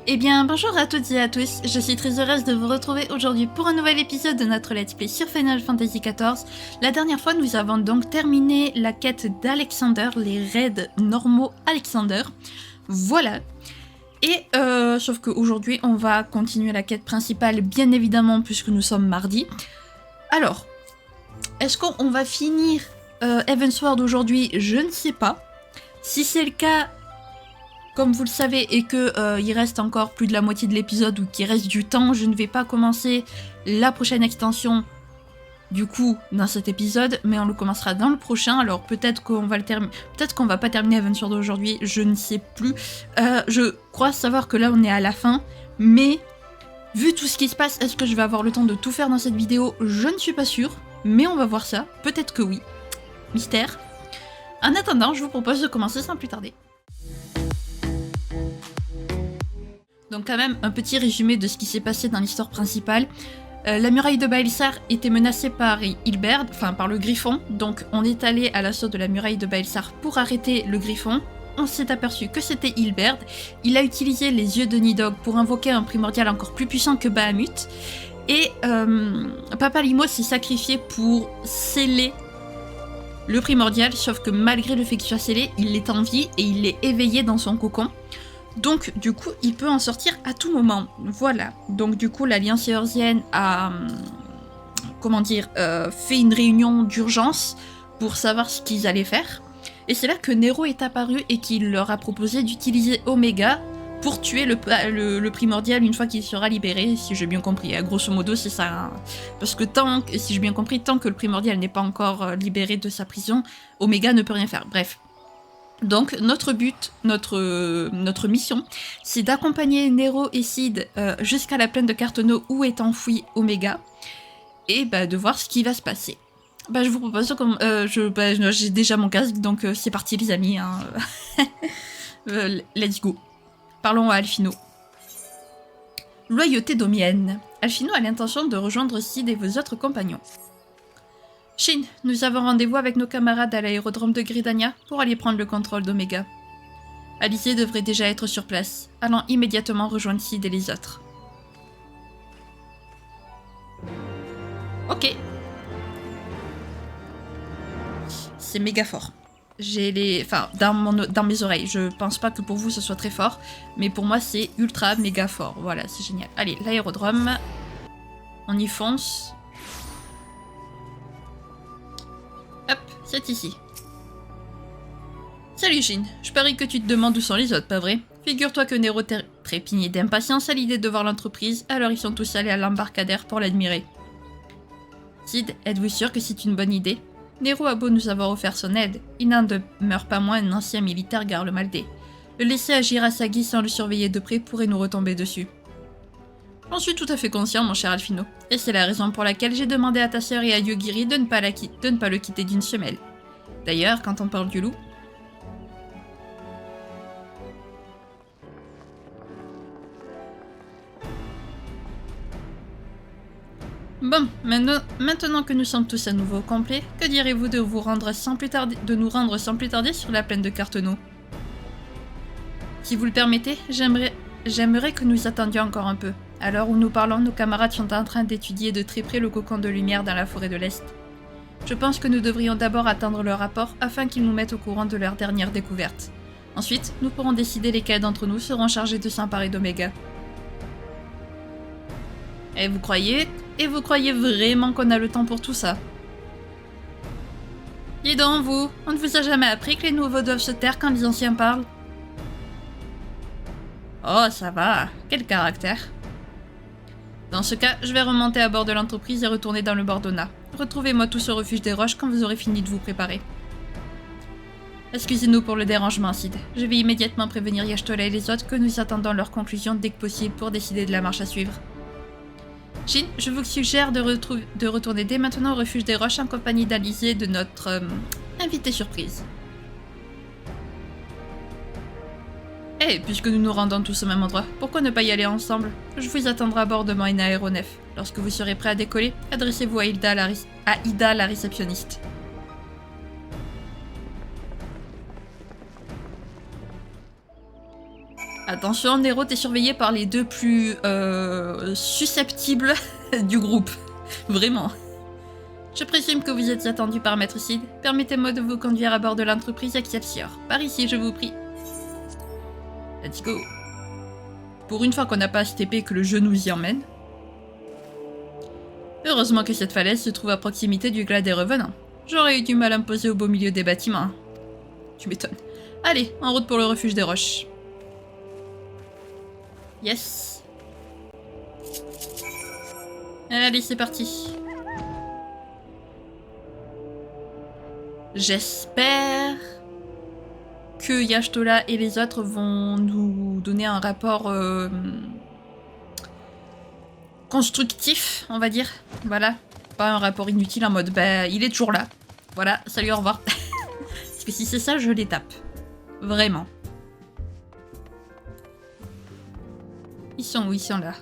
Eh bien, bonjour à toutes et à tous, je suis très heureuse de vous retrouver aujourd'hui pour un nouvel épisode de notre Let's Play sur Final Fantasy XIV. La dernière fois, nous avons donc terminé la quête d'Alexander, les raids normaux Alexander. Voilà. Et sauf qu'aujourd'hui, on va continuer la quête principale, bien évidemment, puisque nous sommes mardi. Alors, est-ce qu'on va finir Heavensward aujourd'hui? Je ne sais pas. Si c'est le cas, comme vous le savez, et que il reste encore plus de la moitié de l'épisode ou qu'il reste du temps, je ne vais pas commencer la prochaine extension du coup dans cet épisode, mais on le commencera dans le prochain. Alors peut-être qu'on va le terminer, peut-être qu'on va pas terminer Heavensward aujourd'hui, je ne sais plus. Je crois savoir que là on est à la fin, mais vu tout ce qui se passe, est-ce que je vais avoir le temps de tout faire dans cette vidéo? Je ne suis pas sûre, mais on va voir ça. Peut-être que oui. Mystère. En attendant, je vous propose de commencer sans plus tarder. Donc quand même un petit résumé de ce qui s'est passé dans l'histoire principale. La muraille de Baelsar était menacée par Hilberd, enfin par le Griffon, donc on est allé à l'assaut de la muraille de Baelsar pour arrêter le Griffon. On s'est aperçu que c'était Hilberd. Il a utilisé les yeux de Nidhogg pour invoquer un primordial encore plus puissant que Bahamut. Et Papalymo s'est sacrifié pour sceller le primordial, sauf que malgré le fait qu'il soit scellé, il est en vie et il est éveillé dans son cocon. Donc du coup, il peut en sortir à tout moment. Voilà. Donc du coup, l'Alliance éorzienne a, fait une réunion d'urgence pour savoir ce qu'ils allaient faire. Et c'est là que Nero est apparu et qu'il leur a proposé d'utiliser Omega pour tuer le primordial une fois qu'il sera libéré, si j'ai bien compris. Grosso modo, c'est ça. Hein. Parce que si j'ai bien compris, tant que le primordial n'est pas encore libéré de sa prison, Omega ne peut rien faire. Bref. Donc notre but, notre mission, c'est d'accompagner Nero et Cid jusqu'à la plaine de Carteneau où est enfoui Omega, et de voir ce qui va se passer. Je vous propose, j'ai déjà mon casque, donc c'est parti les amis, hein. Let's go. Parlons à Alphino. Loyauté domienne. Alphino a l'intention de rejoindre Cid et vos autres compagnons. Shin, nous avons rendez-vous avec nos camarades à l'aérodrome de Gridania pour aller prendre le contrôle d'Omega. Alizé devrait déjà être sur place, allant immédiatement rejoindre Cid et les autres. Ok. C'est méga fort. J'ai les... Enfin, dans mes oreilles. Je pense pas que pour vous ce soit très fort, mais pour moi c'est ultra méga fort. Voilà, c'est génial. Allez, l'aérodrome. On y fonce. Hop, c'est ici. Salut Shin, je parie que tu te demandes où sont les autres, pas vrai? Figure-toi que Nero trépignait d'impatience à l'idée de voir l'entreprise, alors ils sont tous allés à l'embarcadère pour l'admirer. Cid, êtes-vous sûr que c'est une bonne idée? Nero a beau nous avoir offert son aide, il n'en demeure pas moins un ancien militaire Garlemaldé. Le laisser agir à sa guise sans le surveiller de près pourrait nous retomber dessus. J'en suis tout à fait conscient, mon cher Alphino, et c'est la raison pour laquelle j'ai demandé à ta sœur et à Yugiri de ne pas le quitter d'une semelle. D'ailleurs, quand on parle du loup... Bon, maintenant que nous sommes tous à nouveau au complet, que direz-vous de nous rendre sans plus tarder sur la plaine de Carteneau? Si vous le permettez, j'aimerais que nous attendions encore un peu. À l'heure où nous parlons, nos camarades sont en train d'étudier de très près le cocon de lumière dans la forêt de l'Est. Je pense que nous devrions d'abord attendre leur rapport afin qu'ils nous mettent au courant de leur dernière découverte. Ensuite, nous pourrons décider lesquels d'entre nous seront chargés de s'emparer d'Omega. Et vous croyez vraiment qu'on a le temps pour tout ça? Dis donc, vous, on ne vous a jamais appris que les nouveaux doivent se taire quand les anciens parlent? Oh, ça va, quel caractère. Dans ce cas, je vais remonter à bord de l'entreprise et retourner dans le Bordona. Retrouvez-moi tous au refuge des roches quand vous aurez fini de vous préparer. Excusez-nous pour le dérangement, Cid. Je vais immédiatement prévenir Y'shtola et les autres que nous attendons leur conclusion dès que possible pour décider de la marche à suivre. Shin, je vous suggère de retourner dès maintenant au refuge des roches en compagnie d'Alizé de notre invité surprise. Eh, puisque nous nous rendons tous au même endroit, pourquoi ne pas y aller ensemble? Je vous attendrai à bord de mon aéronef. Lorsque vous serez prêt à décoller, adressez-vous à Ida, la réceptionniste. Attention, Nero, t'es surveillé par les deux plus susceptibles du groupe. Vraiment. Je présume que vous êtes attendu par Maître Sid. Permettez-moi de vous conduire à bord de l'entreprise Excelsior. Par ici, je vous prie. Let's go. Pour une fois qu'on n'a pas STP et que le jeu nous y emmène. Heureusement que cette falaise se trouve à proximité du glas des revenants. J'aurais eu du mal à me poser au beau milieu des bâtiments. Tu m'étonnes. Allez, en route pour le refuge des roches. Yes. Allez, c'est parti. J'espère que Y'shtola et les autres vont nous donner un rapport constructif, on va dire. Voilà. Pas un rapport inutile en mode, bah, il est toujours là. Voilà, salut, au revoir. Parce que si c'est ça, je les tape. Vraiment. Ils sont où? Ils sont là.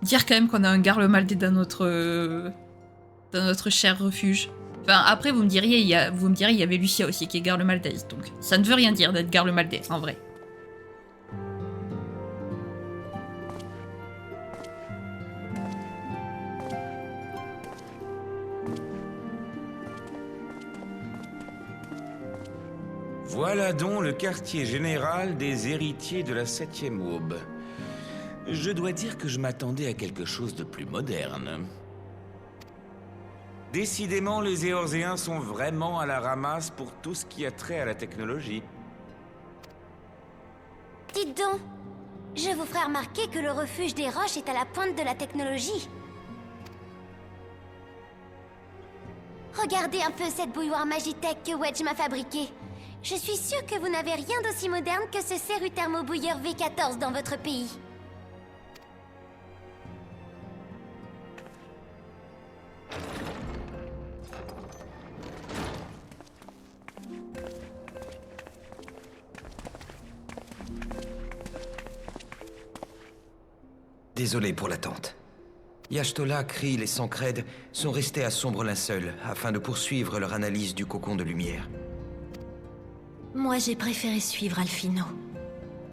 Dire quand même qu'on a un Garlemaldé dans notre cher refuge. Enfin, après, vous me diriez, il y avait Lucia aussi qui est Garlemaldaise. Donc, ça ne veut rien dire d'être Garlemaldé, en vrai. Voilà donc le quartier général des héritiers de la 7e aube. Je dois dire que je m'attendais à quelque chose de plus moderne. Décidément, les Éorzéens sont vraiment à la ramasse pour tout ce qui a trait à la technologie. Dites donc, je vous ferai remarquer que le refuge des roches est à la pointe de la technologie. Regardez un peu cette bouilloire Magitech que Wedge m'a fabriquée. Je suis sûre que vous n'avez rien d'aussi moderne que ce Ceru thermobouilleur V14 dans votre pays. Désolé pour l'attente. Y'shtola, Krill et Sancred sont restés à Sombre Linceul afin de poursuivre leur analyse du cocon de lumière. Moi, j'ai préféré suivre Alphino.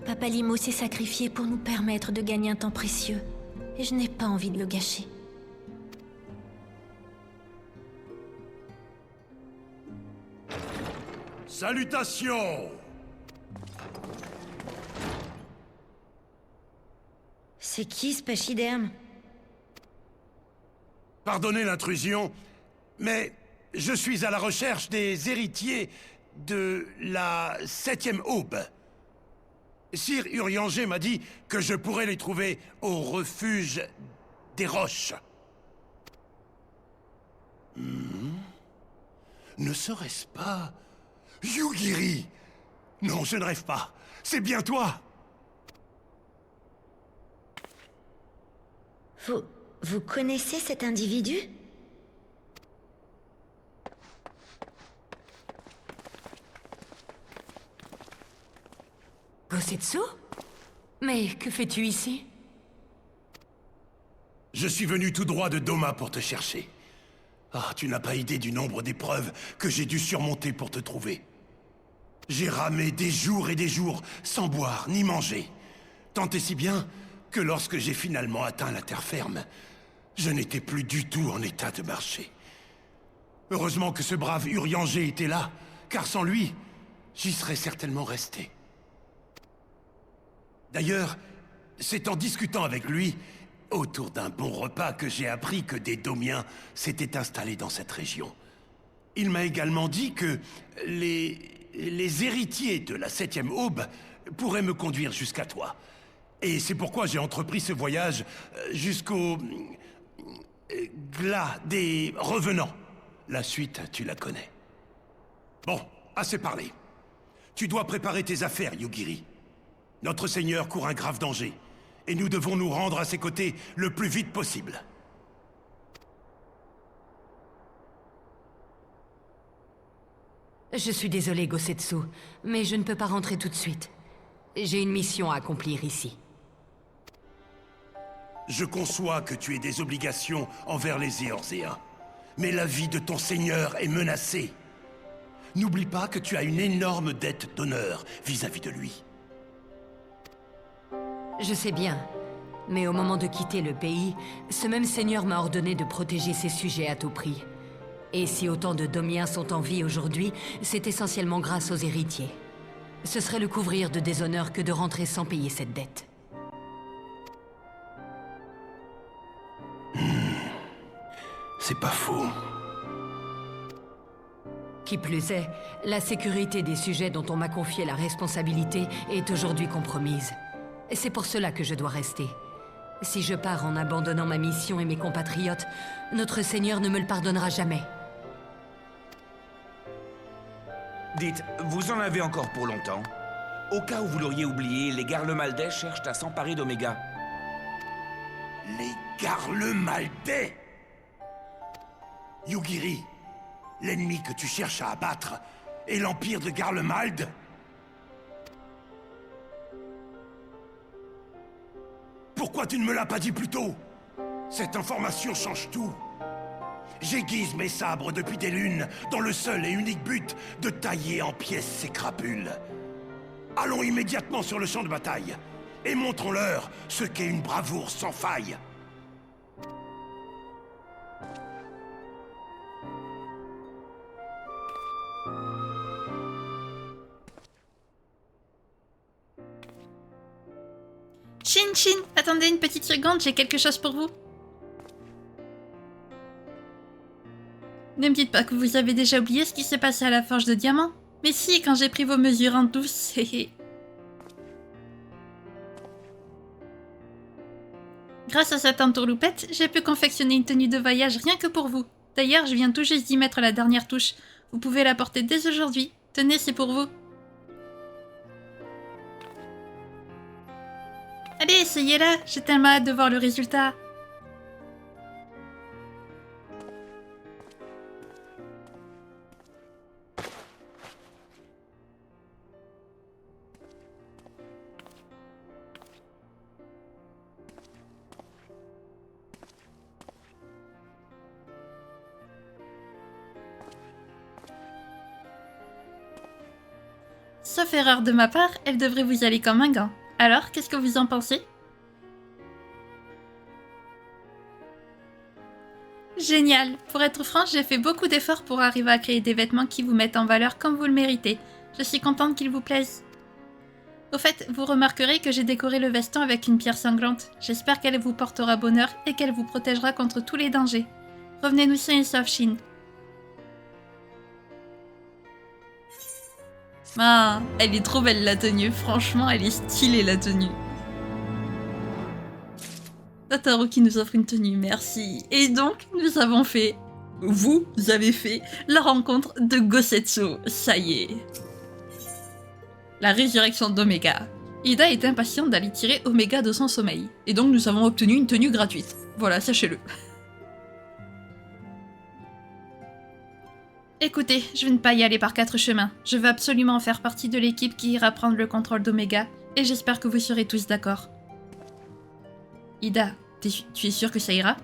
Papa Limo s'est sacrifié pour nous permettre de gagner un temps précieux, et je n'ai pas envie de le gâcher. Salutations! C'est qui ce pachyderme? Pardonnez l'intrusion, mais je suis à la recherche des héritiers de la 7e aube. Sir Urianger m'a dit que je pourrais les trouver au refuge des roches. Ne serait-ce pas Yugiri? Non, je ne rêve pas. C'est bien toi. Vous connaissez cet individu? Gosetsu? Mais que fais-tu ici? Je suis venu tout droit de Doma pour te chercher. Ah, tu n'as pas idée du nombre d'épreuves que j'ai dû surmonter pour te trouver. J'ai ramé des jours et des jours sans boire ni manger. Tant et si bien que lorsque j'ai finalement atteint la terre ferme, je n'étais plus du tout en état de marcher. Heureusement que ce brave Urianger était là, car sans lui, j'y serais certainement resté. D'ailleurs, c'est en discutant avec lui, autour d'un bon repas, que j'ai appris que des Domiens s'étaient installés dans cette région. Il m'a également dit que les héritiers de la 7e aube pourraient me conduire jusqu'à toi. Et c'est pourquoi j'ai entrepris ce voyage jusqu'au glas des revenants. La suite, tu la connais. Bon, assez parlé. Tu dois préparer tes affaires, Yugiri. Notre seigneur court un grave danger, et nous devons nous rendre à ses côtés le plus vite possible. Je suis désolé, Gosetsu, mais je ne peux pas rentrer tout de suite. J'ai une mission à accomplir ici. Je conçois que tu aies des obligations envers les Éorzéens, mais la vie de ton seigneur est menacée. N'oublie pas que tu as une énorme dette d'honneur vis-à-vis de lui. Je sais bien. Mais au moment de quitter le pays, ce même seigneur m'a ordonné de protéger ses sujets à tout prix. Et si autant de Domiens sont en vie aujourd'hui, c'est essentiellement grâce aux héritiers. Ce serait le couvrir de déshonneur que de rentrer sans payer cette dette. C'est pas faux. Qui plus est, la sécurité des sujets dont on m'a confié la responsabilité est aujourd'hui compromise. C'est pour cela que je dois rester. Si je pars en abandonnant ma mission et mes compatriotes, notre Seigneur ne me le pardonnera jamais. Dites, vous en avez encore pour longtemps? Au cas où vous l'auriez oublié, les Garlemaldais cherchent à s'emparer d'Oméga. Les Garlemaldais? Yugiri, l'ennemi que tu cherches à abattre est l'Empire de Garlemald? Pourquoi tu ne me l'as pas dit plus tôt? Cette information change tout. J'aiguise mes sabres depuis des lunes, dans le seul et unique but de tailler en pièces ces crapules. Allons immédiatement sur le champ de bataille, et montrons-leur ce qu'est une bravoure sans faille. Shin, attendez une petite seconde, j'ai quelque chose pour vous. Ne me dites pas que vous avez déjà oublié ce qui s'est passé à la Forge de Diamant. Mais si, quand j'ai pris vos mesures en douce, Grâce à cette entourloupette, j'ai pu confectionner une tenue de voyage rien que pour vous. D'ailleurs, je viens tout juste d'y mettre la dernière touche. Vous pouvez la porter dès aujourd'hui. Tenez, c'est pour vous. Allez, essayez-la, j'ai tellement hâte de voir le résultat. Sauf erreur de ma part, elle devrait vous aller comme un gant. Alors, qu'est-ce que vous en pensez? Génial! Pour être franche, j'ai fait beaucoup d'efforts pour arriver à créer des vêtements qui vous mettent en valeur comme vous le méritez. Je suis contente qu'ils vous plaisent. Au fait, vous remarquerez que j'ai décoré le veston avec une pierre sanglante. J'espère qu'elle vous portera bonheur et qu'elle vous protégera contre tous les dangers. Revenez-nous sains et saufs, Shin. Ah, elle est trop belle la tenue. Franchement, elle est stylée la tenue. Tataru qui nous offre une tenue, merci. Et donc, nous avons fait... Vous avez fait la rencontre de Gosetsu. Ça y est. La résurrection d'Oméga. Ida est impatiente d'aller tirer Oméga de son sommeil. Et donc, nous avons obtenu une tenue gratuite. Voilà, sachez-le. Écoutez, je vais ne pas y aller par 4 chemins. Je veux absolument faire partie de l'équipe qui ira prendre le contrôle d'Oméga, et j'espère que vous serez tous d'accord. Ida, tu es sûre que ça ira?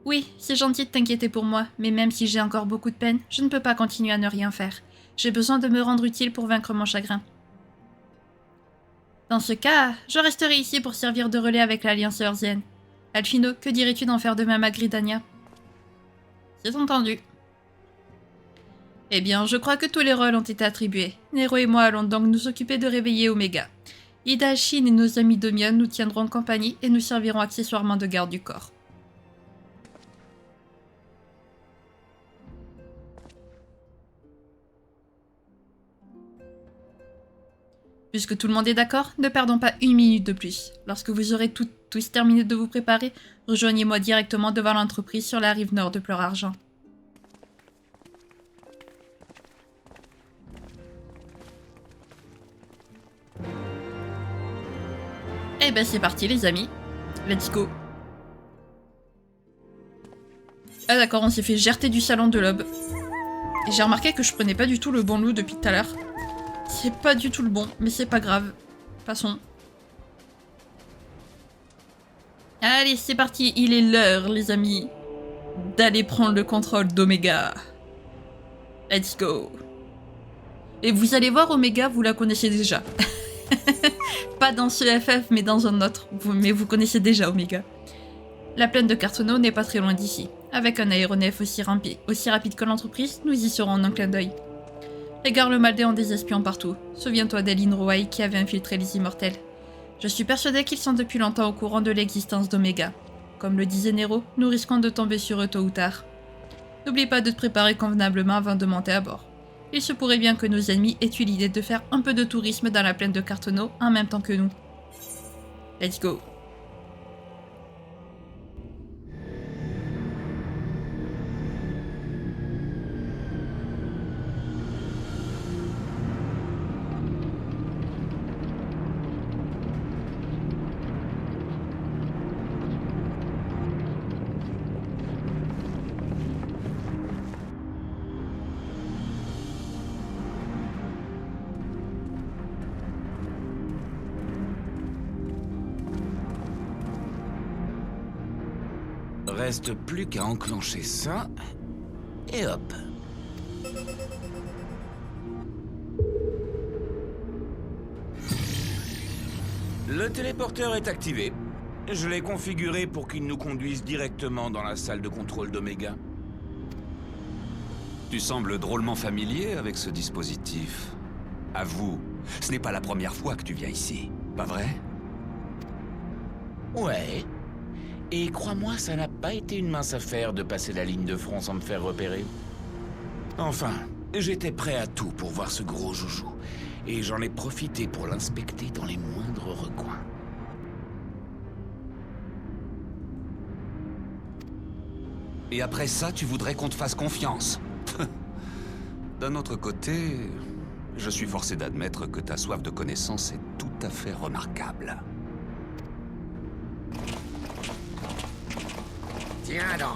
Oui, c'est gentil de t'inquiéter pour moi, mais même si j'ai encore beaucoup de peine, je ne peux pas continuer à ne rien faire. J'ai besoin de me rendre utile pour vaincre mon chagrin. Dans ce cas, je resterai ici pour servir de relais avec l'Alliance Eorzienne. Alphino, que dirais-tu d'en faire de même à Gridania? C'est entendu. Eh bien, je crois que tous les rôles ont été attribués. Nero et moi allons donc nous occuper de réveiller Oméga. Ida, Shin et nos amis Domian nous tiendront compagnie et nous serviront accessoirement de garde du corps. Puisque tout le monde est d'accord, ne perdons pas une minute de plus. Lorsque vous aurez tous terminé de vous préparer, rejoignez-moi directement devant l'entreprise sur la rive nord de Pleur-Argent. Eh ben c'est parti les amis. Let's go. Ah d'accord, on s'est fait gerter du salon de l'aube. Et j'ai remarqué que je prenais pas du tout le bon loup depuis tout à l'heure. C'est pas du tout le bon, mais c'est pas grave. Passons. Allez, c'est parti, il est l'heure, les amis, d'aller prendre le contrôle d'Oméga. Let's go. Et vous allez voir, Oméga, vous la connaissez déjà. Pas dans ce FF, mais dans un autre. Mais vous connaissez déjà Omega. La plaine de Cartono n'est pas très loin d'ici. Avec un aéronef aussi rapide que l'entreprise, nous y serons en un clin d'œil. Les Garlemaldais ont des espions partout. Souviens-toi d'Elin Roaï qui avait infiltré les Immortels. Je suis persuadé qu'ils sont depuis longtemps au courant de l'existence d'Omega. Comme le disait Nero, nous risquons de tomber sur eux tôt ou tard. N'oublie pas de te préparer convenablement avant de monter à bord. Il se pourrait bien que nos ennemis aient eu l'idée de faire un peu de tourisme dans la plaine de Cartono en même temps que nous. Let's go. Reste plus qu'à enclencher ça. Et hop. Le téléporteur est activé. Je l'ai configuré pour qu'il nous conduise directement dans la salle de contrôle d'Omega. Tu sembles drôlement familier avec ce dispositif. Avoue, ce n'est pas la première fois que tu viens ici, pas vrai? Ouais. Et crois-moi, ça n'a pas été une mince affaire de passer la ligne de front sans me faire repérer. Enfin, j'étais prêt à tout pour voir ce gros joujou. Et j'en ai profité pour l'inspecter dans les moindres recoins. Et après ça, tu voudrais qu'on te fasse confiance. D'un autre côté, je suis forcé d'admettre que ta soif de connaissance est tout à fait remarquable. Tiens donc,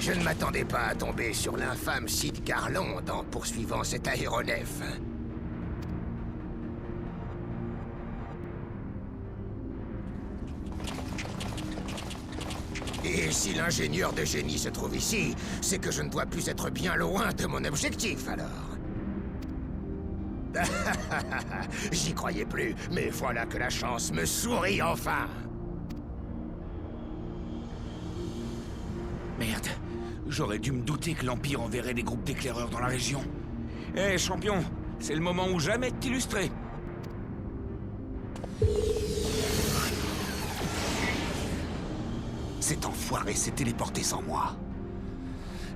je ne m'attendais pas à tomber sur l'infâme Sid Garland en poursuivant cet aéronef. Et si l'ingénieur de génie se trouve ici, c'est que je ne dois plus être bien loin de mon objectif, alors. J'y croyais plus, mais voilà que la chance me sourit enfin. Merde, j'aurais dû me douter que l'Empire enverrait des groupes d'éclaireurs dans la région. Eh, champion, c'est le moment ou jamais de t'illustrer. Cet enfoiré s'est téléporté sans moi.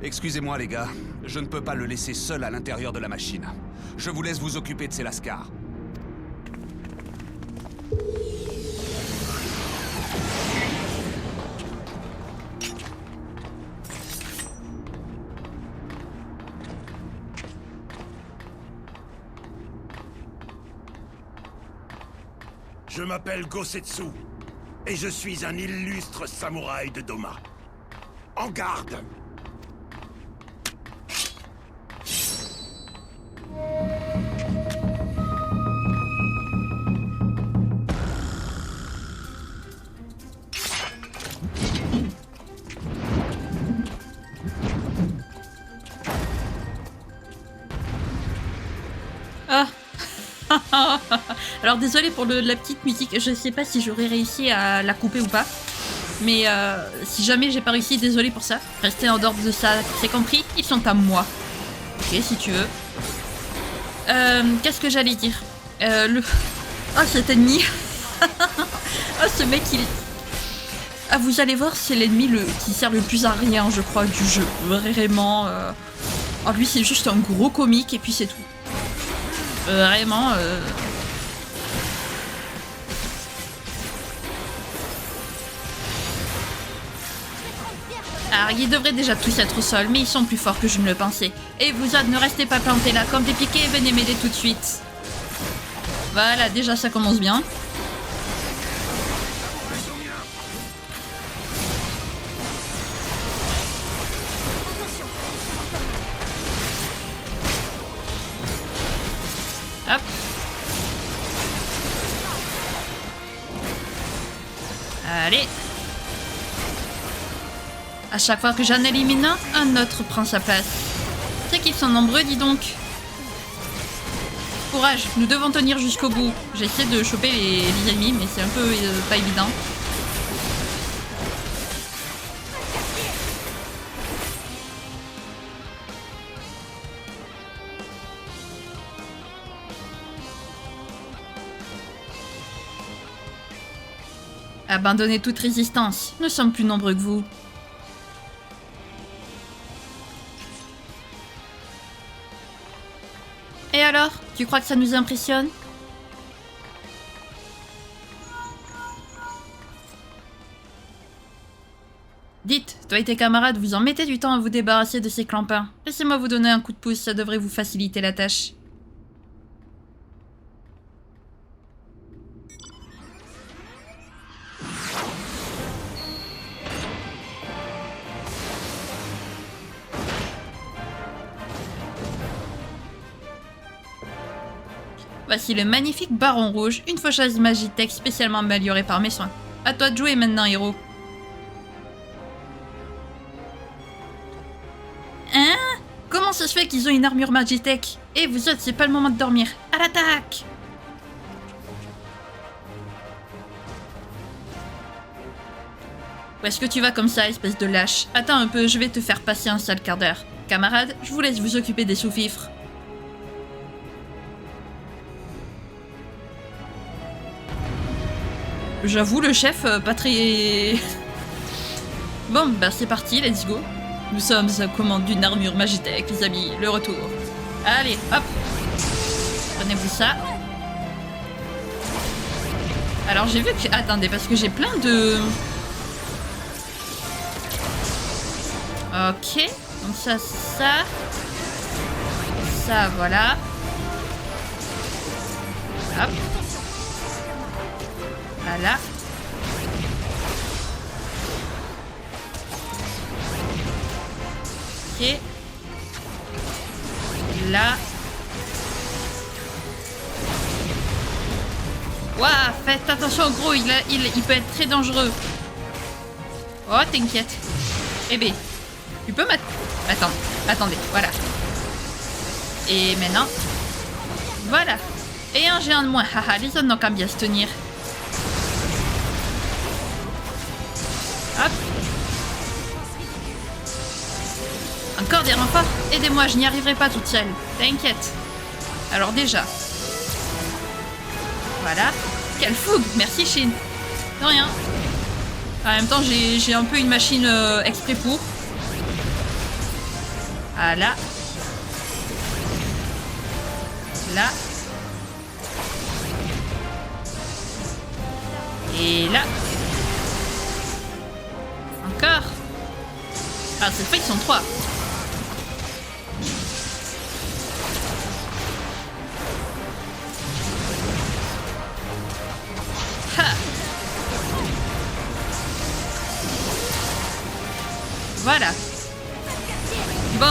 Excusez-moi les gars, je ne peux pas le laisser seul à l'intérieur de la machine. Je vous laisse vous occuper de ces lascars. Je m'appelle Gosetsu, et je suis un illustre samouraï de Doma. En garde! Ah. Alors désolé pour la petite musique, je sais pas si j'aurais réussi à la couper ou pas. Mais si jamais j'ai pas réussi, désolé pour ça. Restez en dehors de ça, c'est compris, ils sont à moi. Ok, si tu veux. Qu'est-ce que j'allais dire Oh, cet ennemi. Oh, ce mec, il... Ah, vous allez voir, c'est l'ennemi qui sert le plus à rien, je crois, du jeu. Vraiment. Oh, lui, c'est juste un gros comique et puis c'est tout. Vraiment. Alors, ils devraient déjà tous être au sol, mais ils sont plus forts que je ne le pensais. Et vous autres, ne restez pas plantés là comme des piquets, venez m'aider tout de suite. Voilà, déjà ça commence bien. Hop. Allez. À chaque fois que j'en élimine un autre prend sa place. C'est qu'ils sont nombreux, dis donc. courage, nous devons tenir jusqu'au bout. J'essaie de choper les ennemis, mais c'est un peu pas évident. Abandonnez toute résistance, nous sommes plus nombreux que vous. Et alors, tu crois que ça nous impressionne? Dites, toi et tes camarades, vous en mettez du temps à vous débarrasser de ces clampins. Laissez-moi vous donner un coup de pouce, ça devrait vous faciliter la tâche. Voici le magnifique Baron Rouge, une faucheuse Magitech spécialement améliorée par mes soins. À toi de jouer maintenant, héros. Hein? Comment ça se fait qu'ils ont une armure Magitech? Et vous autres, c'est pas le moment de dormir. À l'attaque! Où est-ce que tu vas comme ça, espèce de lâche? Attends un peu, je vais te faire passer un sale quart d'heure. Camarades, je vous laisse vous occuper des sous-fifres. J'avoue, le chef, pas très... Bon, bah c'est parti, let's go. Nous sommes à commande d'une armure Magitech, les amis, le retour. Allez, hop. Prenez-vous ça. Alors j'ai vu que... Attendez, parce que j'ai plein de... Ok, donc ça, ça... Ça, voilà. Hop. Voilà. Ok. Là. Waouh, faites attention au gros, il peut être très dangereux. Oh, t'inquiète. Eh ben, tu peux mettre... Attends, attendez, voilà. Et maintenant... Voilà. Et un géant de moins, haha, les autres n'ont qu'à bien se tenir. Hop. Encore des renforts? Aidez-moi, je n'y arriverai pas toute seule. T'inquiète. Alors déjà. Voilà. Quelle fougue! Merci Shin. De rien. En même temps, j'ai un peu une machine exprès pour. Voilà. Là. Et là. Encore. Ah, cette fois, ils sont 3. Ha. Voilà. Bon.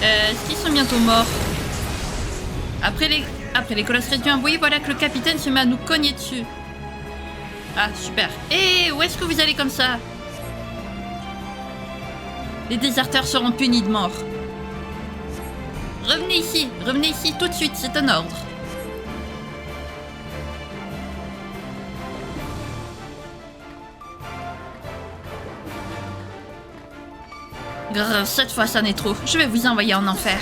Est-ce qu'ils sont bientôt morts? Après les colosses réduits, oui, voilà que le capitaine se met à nous cogner dessus. Ah, super. Et où est-ce que vous allez comme ça? Les déserteurs seront punis de mort. Revenez ici tout de suite, c'est un ordre. Grrr, cette fois ça n'est trop, je vais vous envoyer en enfer.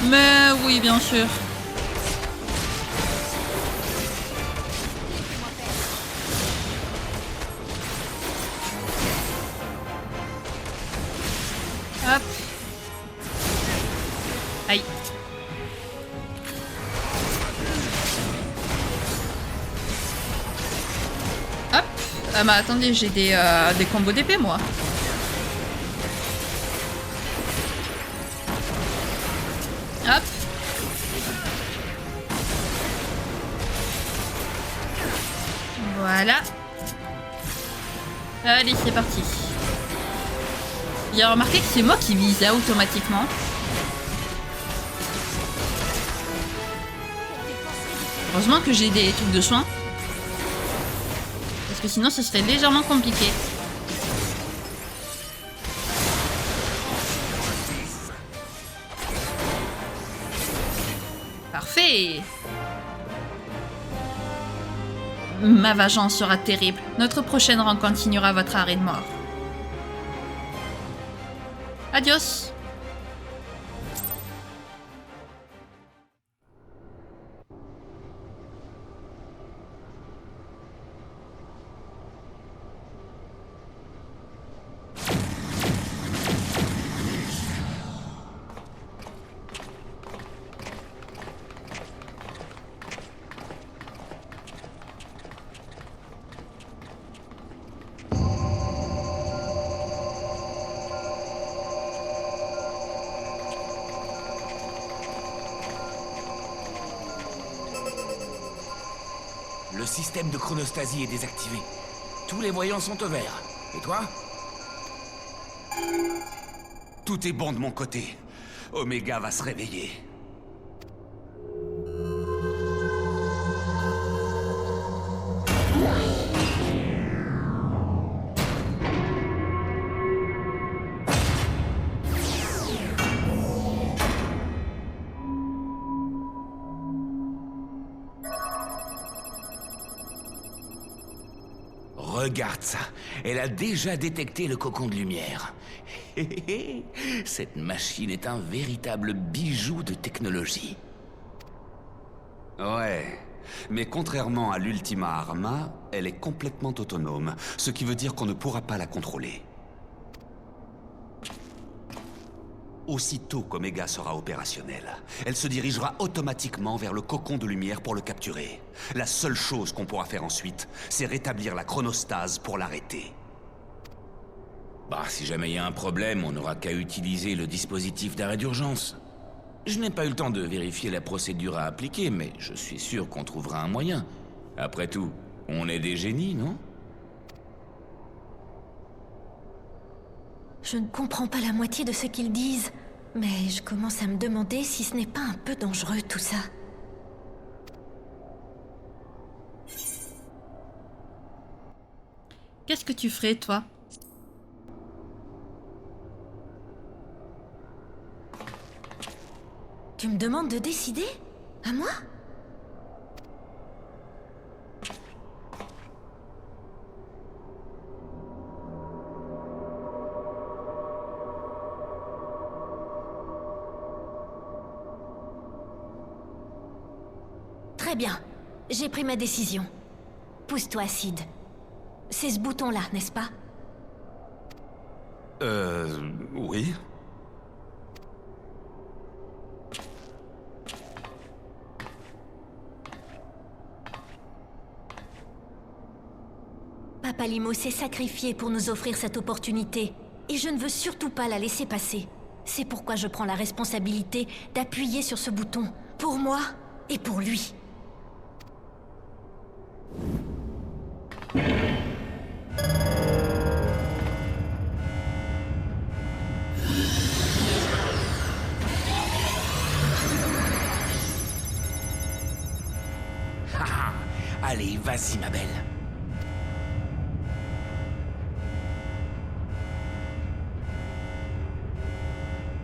Mais oui, bien sûr. Hop. Aïe. Hop. Ah bah attendez, j'ai des combos d'épée moi. Hop. Voilà. Allez, c'est parti. J'ai remarqué que c'est moi qui visais automatiquement. Heureusement que j'ai des trucs de soins. Parce que sinon, ce serait légèrement compliqué. Ma vengeance sera terrible. Notre prochaine rencontre signera votre arrêt de mort. Adios. Le système de chronostasie est désactivé. Tous les voyants sont au vert. Et toi? Tout est bon de mon côté. Omega va se réveiller. Regarde ça, elle a déjà détecté le cocon de lumière. Cette machine est un véritable bijou de technologie. Ouais, mais contrairement à l'Ultima Arma, elle est complètement autonome, ce qui veut dire qu'on ne pourra pas la contrôler. Aussitôt qu'Omega sera opérationnelle, elle se dirigera automatiquement vers le cocon de lumière pour le capturer. La seule chose qu'on pourra faire ensuite, c'est rétablir la chronostase pour l'arrêter. Bah, si jamais il y a un problème, on n'aura qu'à utiliser le dispositif d'arrêt d'urgence. Je n'ai pas eu le temps de vérifier la procédure à appliquer, mais je suis sûr qu'on trouvera un moyen. Après tout, on est des génies, non? Je ne comprends pas la moitié de ce qu'ils disent, mais je commence à me demander si ce n'est pas un peu dangereux tout ça. Qu'est-ce que tu ferais, toi? Tu me demandes de décider? À moi? Très bien. J'ai pris ma décision. Pousse-toi, Sid. C'est ce bouton-là, n'est-ce pas? Oui. Papa Limo s'est sacrifié pour nous offrir cette opportunité, et je ne veux surtout pas la laisser passer. C'est pourquoi je prends la responsabilité d'appuyer sur ce bouton, pour moi et pour lui. Allez, vas-y, ma belle.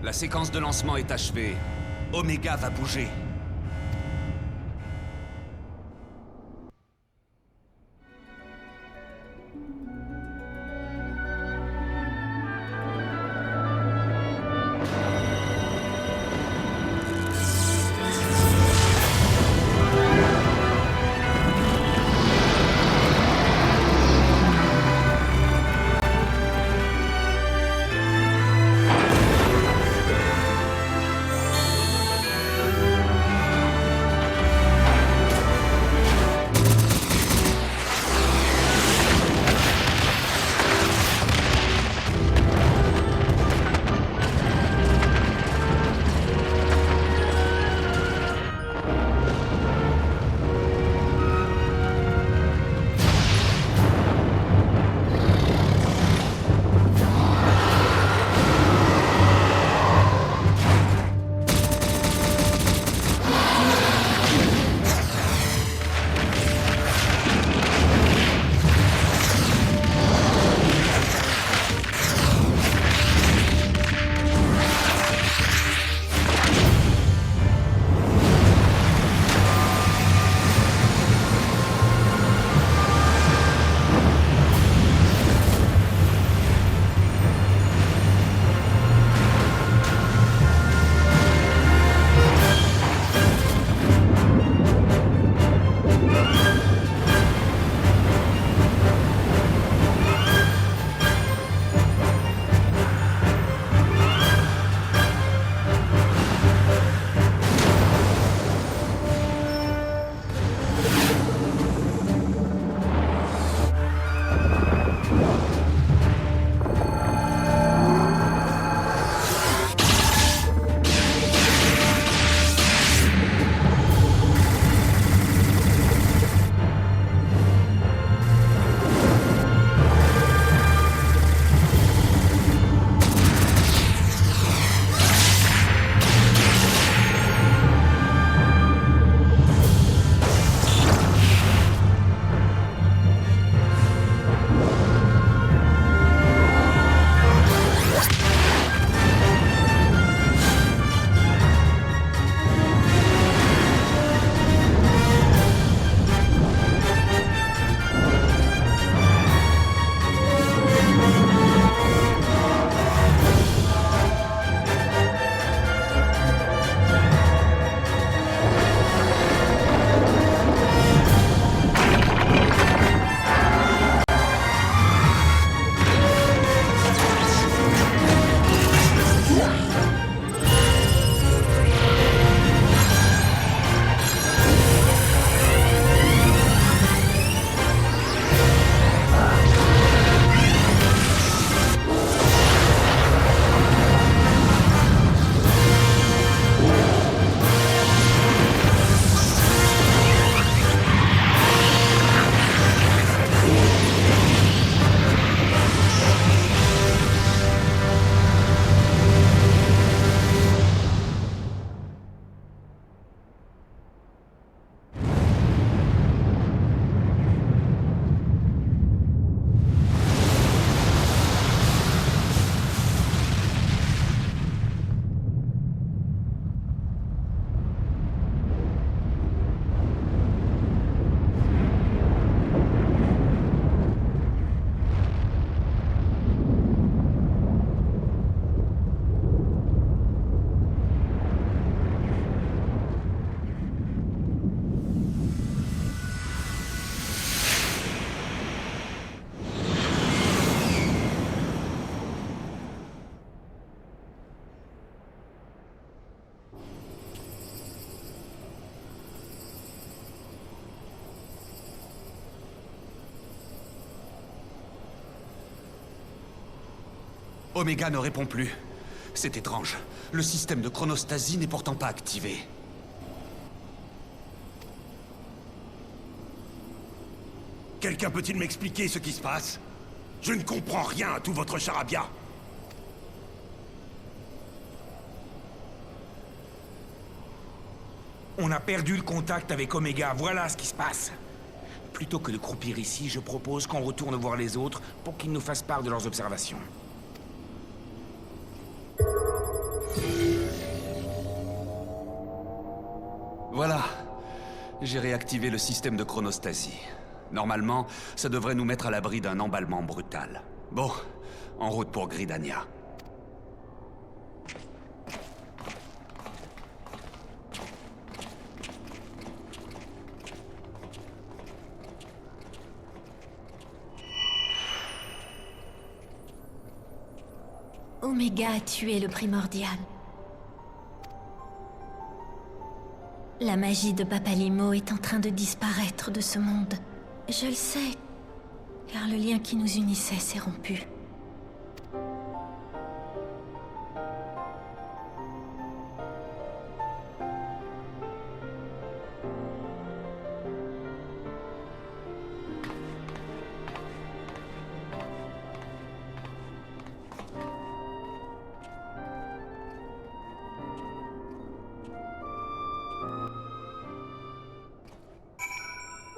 La séquence de lancement est achevée. Omega va bouger. Oméga ne répond plus. C'est étrange. Le système de chronostasie n'est pourtant pas activé. Quelqu'un peut-il m'expliquer ce qui se passe? Je ne comprends rien à tout votre charabia. On a perdu le contact avec Oméga, voilà ce qui se passe. Plutôt que de croupir ici, je propose qu'on retourne voir les autres pour qu'ils nous fassent part de leurs observations. Voilà. J'ai réactivé le système de chronostasie. Normalement, ça devrait nous mettre à l'abri d'un emballement brutal. Bon, en route pour Gridania. Oméga a tué le primordial. La magie de Papalymo est en train de disparaître de ce monde. Je le sais, car le lien qui nous unissait s'est rompu.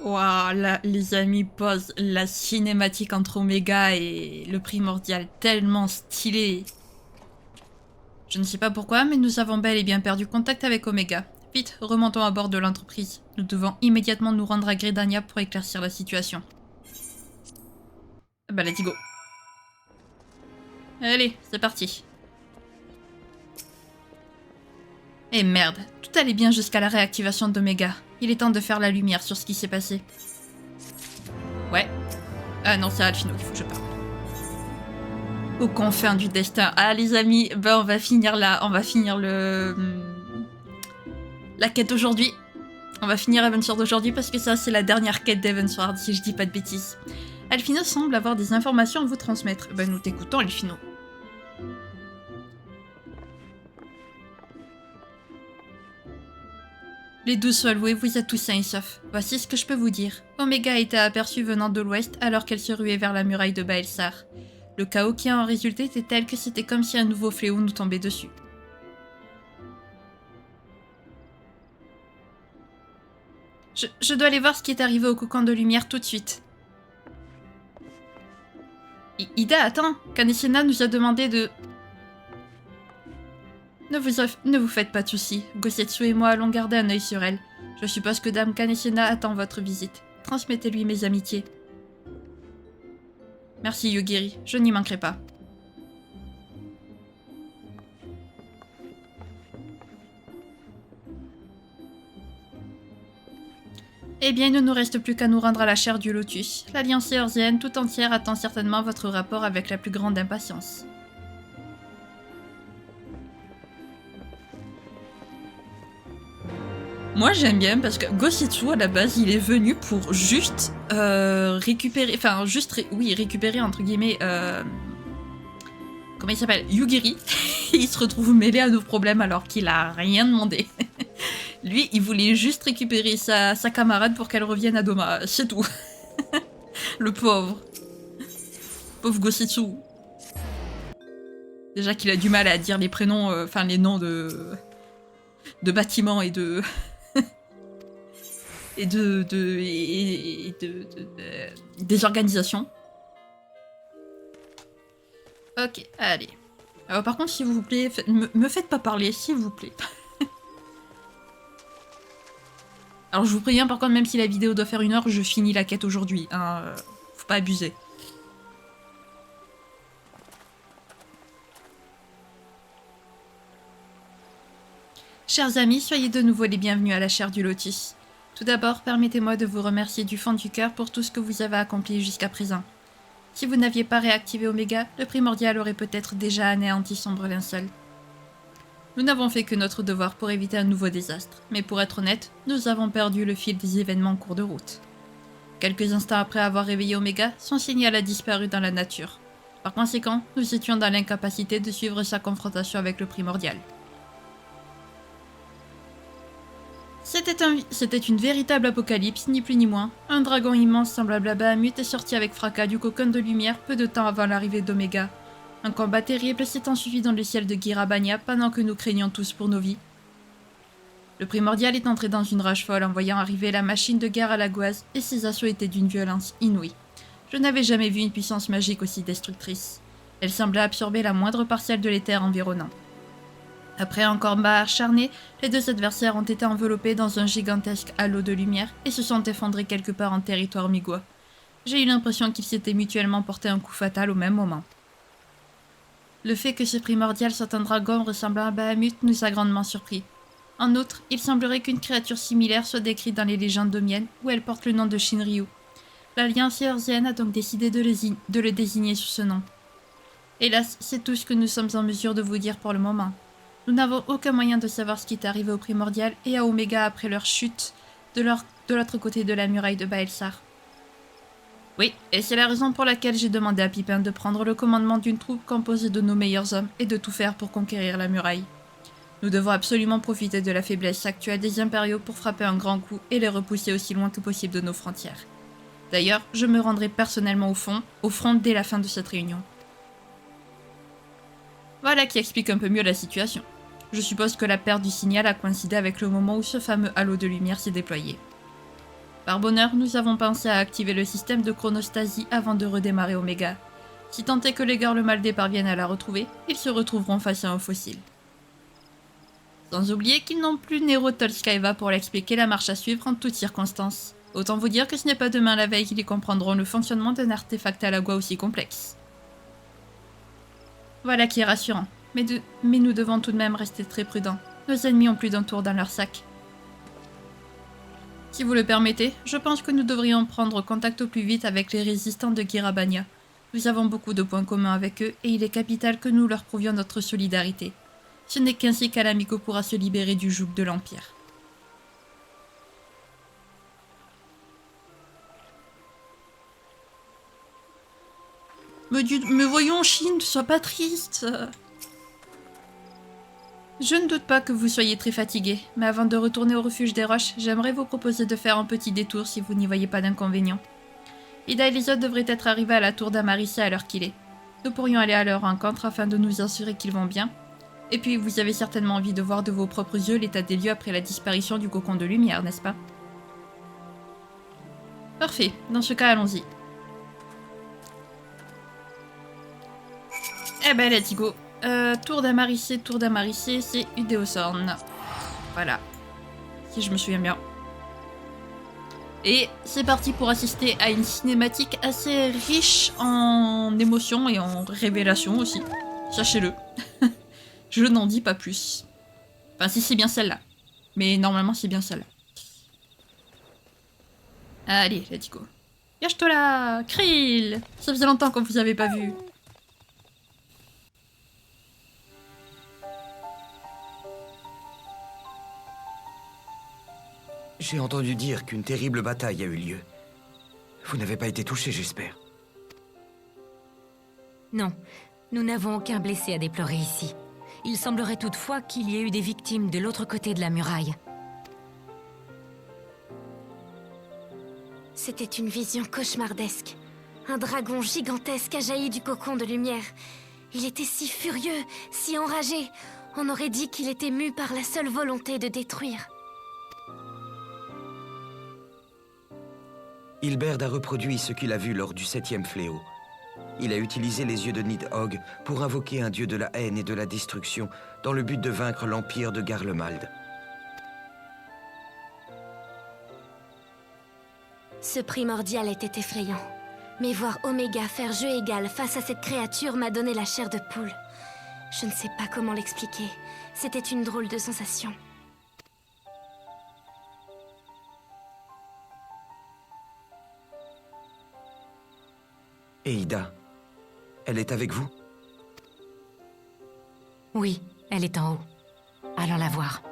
Waouh, là, les amis, pose la cinématique entre Oméga et le primordial, tellement stylé. Je ne sais pas pourquoi, mais nous avons bel et bien perdu contact avec Oméga. Vite, remontons à bord de l'entreprise. Nous devons immédiatement nous rendre à Gridania pour éclaircir la situation. Bah, let's go. Allez, c'est parti. Et merde, tout allait bien jusqu'à la réactivation d'Oméga. Il est temps de faire la lumière sur ce qui s'est passé. Ouais. Ah non, c'est Alphino qu'il faut que je parle. Aux confins du destin. Ah les amis, ben on va finir là. On va finir la quête d'aujourd'hui. On va finir Evansward d'aujourd'hui parce que ça c'est la dernière quête d'Evansward si je dis pas de bêtises. Alphino semble avoir des informations à vous transmettre. Ben nous t'écoutons Alphino. Les 12 sont alloués, vous êtes tous sains et saufs. Voici ce que je peux vous dire. Oméga a été aperçue venant de l'ouest alors qu'elle se ruait vers la muraille de Baelsar. Le chaos qui en résultait était tel que c'était comme si un nouveau fléau nous tombait dessus. Je dois aller voir ce qui est arrivé au cocon de lumière tout de suite. Ida, attends. Kaneshina nous a demandé de... Ne vous faites pas de soucis. Gosetsu et moi allons garder un œil sur elle. Je suppose que Dame Kaneshina attend votre visite. Transmettez-lui mes amitiés. Merci Yugiri, je n'y manquerai pas. Eh bien, il ne nous reste plus qu'à nous rendre à la chaire du Lotus. L'Alliance éorzienne tout entière attend certainement votre rapport avec la plus grande impatience. Moi j'aime bien parce que Gosetsu à la base il est venu pour juste récupérer, enfin juste récupérer entre guillemets, comment il s'appelle, Yugiri. Il se retrouve mêlé à nos problèmes alors qu'il a rien demandé. Lui il voulait juste récupérer sa camarade pour qu'elle revienne à Doma, c'est tout. Le pauvre. Pauvre Gosetsu. Déjà qu'il a du mal à dire les prénoms, enfin les noms de bâtiments et de... et des organisations. Ok, allez. Alors, par contre, s'il vous plaît, me faites pas parler, s'il vous plaît. Alors, je vous préviens, par contre, même si la vidéo doit faire 1 heure, je finis la quête aujourd'hui. Hein, faut pas abuser. Chers amis, soyez de nouveau les bienvenus à la chaire du Lotus. Tout d'abord, permettez-moi de vous remercier du fond du cœur pour tout ce que vous avez accompli jusqu'à présent. Si vous n'aviez pas réactivé Oméga, le primordial aurait peut-être déjà anéanti Sombre Linceul. Nous n'avons fait que notre devoir pour éviter un nouveau désastre, mais pour être honnête, nous avons perdu le fil des événements en cours de route. Quelques instants après avoir réveillé Oméga, son signal a disparu dans la nature. Par conséquent, nous étions dans l'incapacité de suivre sa confrontation avec le primordial. C'était une véritable apocalypse, ni plus ni moins. Un dragon immense semblable à Bahamut est sorti avec fracas du cocon de lumière peu de temps avant l'arrivée d'Oméga. Un combat terrible s'est ensuivi dans le ciel de Girabania pendant que nous craignions tous pour nos vies. Le primordial est entré dans une rage folle en voyant arriver la machine de guerre à la gouaze et ses assauts étaient d'une violence inouïe. Je n'avais jamais vu une puissance magique aussi destructrice. Elle semblait absorber la moindre parcelle de l'éther environnant. Après un combat acharné, les deux adversaires ont été enveloppés dans un gigantesque halo de lumière et se sont effondrés quelque part en territoire migois. J'ai eu l'impression qu'ils s'étaient mutuellement porté un coup fatal au même moment. Le fait que ce primordial soit un dragon ressemblant à Bahamut nous a grandement surpris. En outre, il semblerait qu'une créature similaire soit décrite dans les légendes domiennes où elle porte le nom de Shinryu. L'Alliance Eorzienne a donc décidé de le désigner sous ce nom. Hélas, c'est tout ce que nous sommes en mesure de vous dire pour le moment. Nous n'avons aucun moyen de savoir ce qui est arrivé au primordial et à Oméga après leur chute de l'autre côté de la muraille de Baelsar. Oui, et c'est la raison pour laquelle j'ai demandé à Pipin de prendre le commandement d'une troupe composée de nos meilleurs hommes et de tout faire pour conquérir la muraille. Nous devons absolument profiter de la faiblesse actuelle des impériaux pour frapper un grand coup et les repousser aussi loin que possible de nos frontières. D'ailleurs, je me rendrai personnellement au front dès la fin de cette réunion. Voilà qui explique un peu mieux la situation. Je suppose que la perte du signal a coïncidé avec le moment où ce fameux halo de lumière s'est déployé. Par bonheur, nous avons pensé à activer le système de chronostasie avant de redémarrer Oméga. Si tant est que les Garlemaldés parviennent à la retrouver, ils se retrouveront face à un fossile. Sans oublier qu'ils n'ont plus Nero Tolskaeva pour l'expliquer la marche à suivre en toutes circonstances. Autant vous dire que ce n'est pas demain la veille qu'ils comprendront le fonctionnement d'un artefact à la gua aussi complexe. Voilà qui est rassurant, mais nous devons tout de même rester très prudents. Nos ennemis ont plus d'un tour dans leur sac. Si vous le permettez, je pense que nous devrions prendre contact au plus vite avec les résistants de Girabania. Nous avons beaucoup de points communs avec eux et il est capital que nous leur prouvions notre solidarité. Ce n'est qu'ainsi qu'Alamico pourra se libérer du joug de l'Empire. Mais voyons, Shin, ne sois pas triste. Je ne doute pas que vous soyez très fatigué, mais avant de retourner au refuge des roches, j'aimerais vous proposer de faire un petit détour si vous n'y voyez pas d'inconvénient. Ida et les autres devraient être arrivés à la tour d'Amarissa à l'heure qu'il est. Nous pourrions aller à leur rencontre afin de nous assurer qu'ils vont bien. Et puis, vous avez certainement envie de voir de vos propres yeux l'état des lieux après la disparition du cocon de lumière, n'est-ce pas? Parfait, dans ce cas, allons-y. Eh ben, let's go. Tour d'Amarissé, c'est Udéosorn. Voilà. Si je me souviens bien. Et c'est parti pour assister à une cinématique assez riche en émotions et en révélations aussi. Sachez-le. Je n'en dis pas plus. Enfin, si c'est bien celle-là. Mais normalement, c'est bien celle-là. Allez, let's go. Yashtola, Krill. Ça faisait longtemps qu'on vous avait pas vu. J'ai entendu dire qu'une terrible bataille a eu lieu. Vous n'avez pas été touché, j'espère. Non, nous n'avons aucun blessé à déplorer ici. Il semblerait toutefois qu'il y ait eu des victimes de l'autre côté de la muraille. C'était une vision cauchemardesque. Un dragon gigantesque a jailli du cocon de lumière. Il était si furieux, si enragé. On aurait dit qu'il était mu par la seule volonté de détruire. Hilberd a reproduit ce qu'il a vu lors du 7e fléau. Il a utilisé les yeux de Nidhogg pour invoquer un dieu de la haine et de la destruction dans le but de vaincre l'empire de Garlemald. Ce primordial était effrayant. Mais voir Oméga faire jeu égal face à cette créature m'a donné la chair de poule. Je ne sais pas comment l'expliquer. C'était une drôle de sensation. Et Ida, elle est avec vous? Oui, elle est en haut. Allons la voir.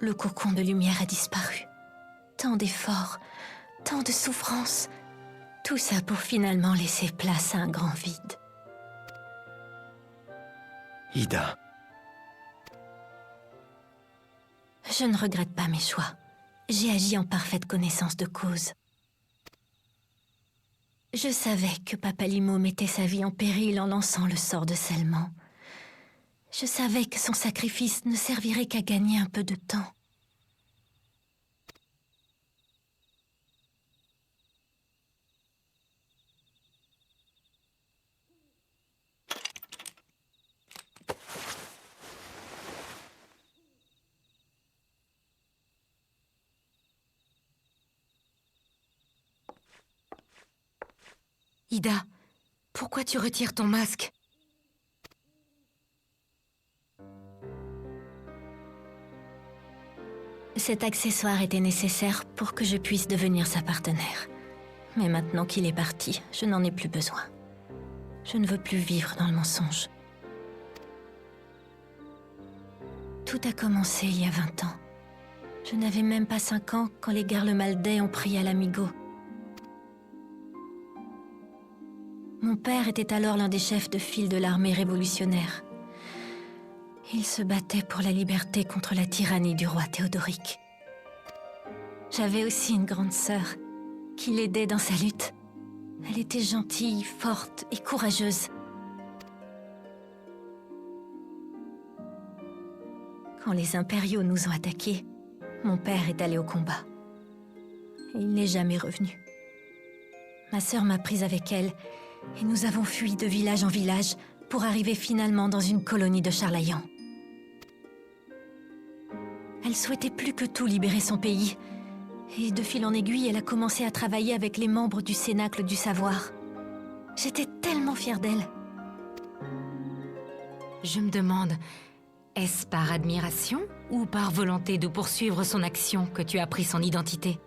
le cocon de lumière a disparu. Tant d'efforts, tant de souffrances. Tout ça pour finalement laisser place à un grand vide. Ida, Je ne regrette pas mes choix. J'ai agi en parfaite connaissance de cause. Je savais que Papalimo mettait sa vie en péril en lançant le sort de scellement. Je savais que son sacrifice ne servirait qu'à gagner un peu de temps. Ida, pourquoi tu retires ton masque? Cet accessoire était nécessaire pour que je puisse devenir sa partenaire. Mais maintenant qu'il est parti, je n'en ai plus besoin. Je ne veux plus vivre dans le mensonge. Tout a commencé il y a 20 ans. Je n'avais même pas 5 ans quand les Garlemaldais ont pris à l'Amigo. Mon père était alors l'un des chefs de file de l'armée révolutionnaire. Il se battait pour la liberté contre la tyrannie du roi Théodoric. J'avais aussi une grande sœur qui l'aidait dans sa lutte. Elle était gentille, forte et courageuse. Quand les impériaux nous ont attaqués, mon père est allé au combat. Il n'est jamais revenu. Ma sœur m'a prise avec elle et nous avons fui de village en village pour arriver finalement dans une colonie de Charlayan. Elle souhaitait plus que tout libérer son pays. Et de fil en aiguille, elle a commencé à travailler avec les membres du Cénacle du Savoir. J'étais tellement fière d'elle. Je me demande, est-ce par admiration ou par volonté de poursuivre son action que tu as pris son identité?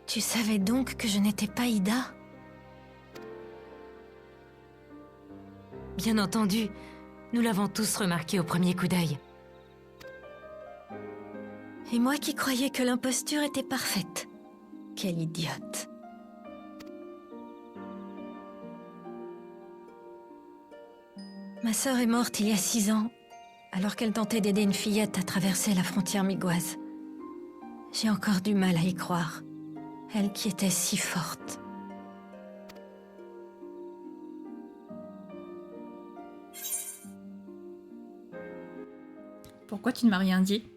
Tu savais donc que je n'étais pas Ida? Bien entendu, nous l'avons tous remarqué au premier coup d'œil. Et moi qui croyais que l'imposture était parfaite. Quelle idiote. Ma sœur est morte il y a 6 ans, alors qu'elle tentait d'aider une fillette à traverser la frontière migoise. J'ai encore du mal à y croire. Elle qui était si forte. Pourquoi tu ne m'as rien dit?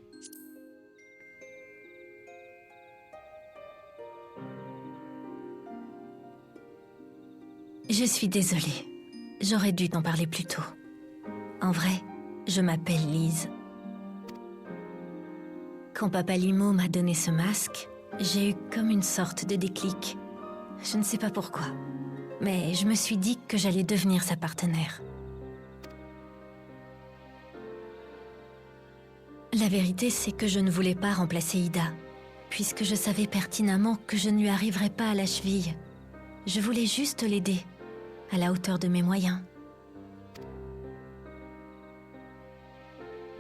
Je suis désolée. J'aurais dû t'en parler plus tôt. En vrai, je m'appelle Lise. Quand Papalimo m'a donné ce masque, j'ai eu comme une sorte de déclic. Je ne sais pas pourquoi, mais je me suis dit que j'allais devenir sa partenaire. La vérité, c'est que je ne voulais pas remplacer Ida, puisque je savais pertinemment que je ne lui arriverais pas à la cheville. Je voulais juste l'aider, à la hauteur de mes moyens.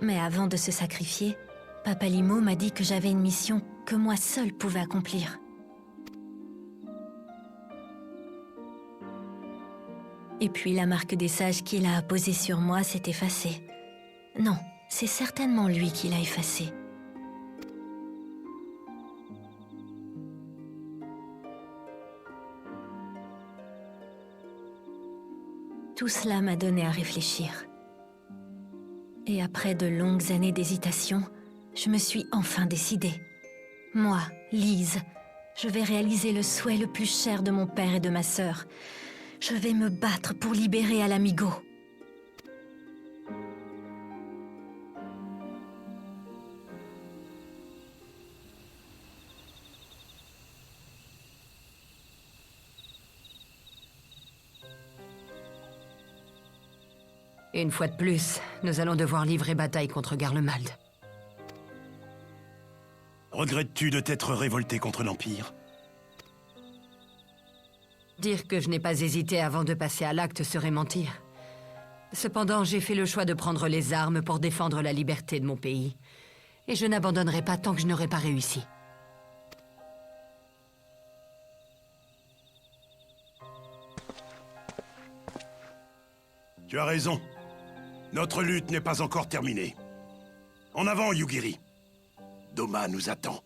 Mais avant de se sacrifier, Papalimo m'a dit que j'avais une mission que moi seule pouvais accomplir. Et puis la marque des sages qu'il a apposée sur moi s'est effacée. Non, c'est certainement lui qui l'a effacée. Tout cela m'a donné à réfléchir. Et après de longues années d'hésitation, je me suis enfin décidée. Moi, Lise, je vais réaliser le souhait le plus cher de mon père et de ma sœur. Je vais me battre pour libérer Alamigo. Une fois de plus, nous allons devoir livrer bataille contre Garlemald. Regrettes-tu de t'être révolté contre l'Empire? Dire que je n'ai pas hésité avant de passer à l'acte serait mentir. Cependant, j'ai fait le choix de prendre les armes pour défendre la liberté de mon pays. Et je n'abandonnerai pas tant que je n'aurai pas réussi. Tu as raison. Notre lutte n'est pas encore terminée. En avant, Yugiri. Doma nous attend.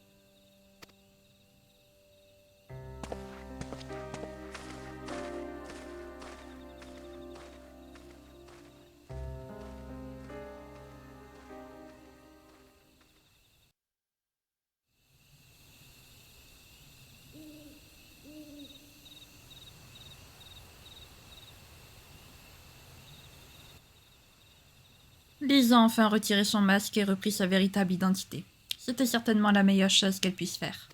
Lise a enfin retiré son masque et repris sa véritable identité. C'était certainement la meilleure chose qu'elle puisse faire.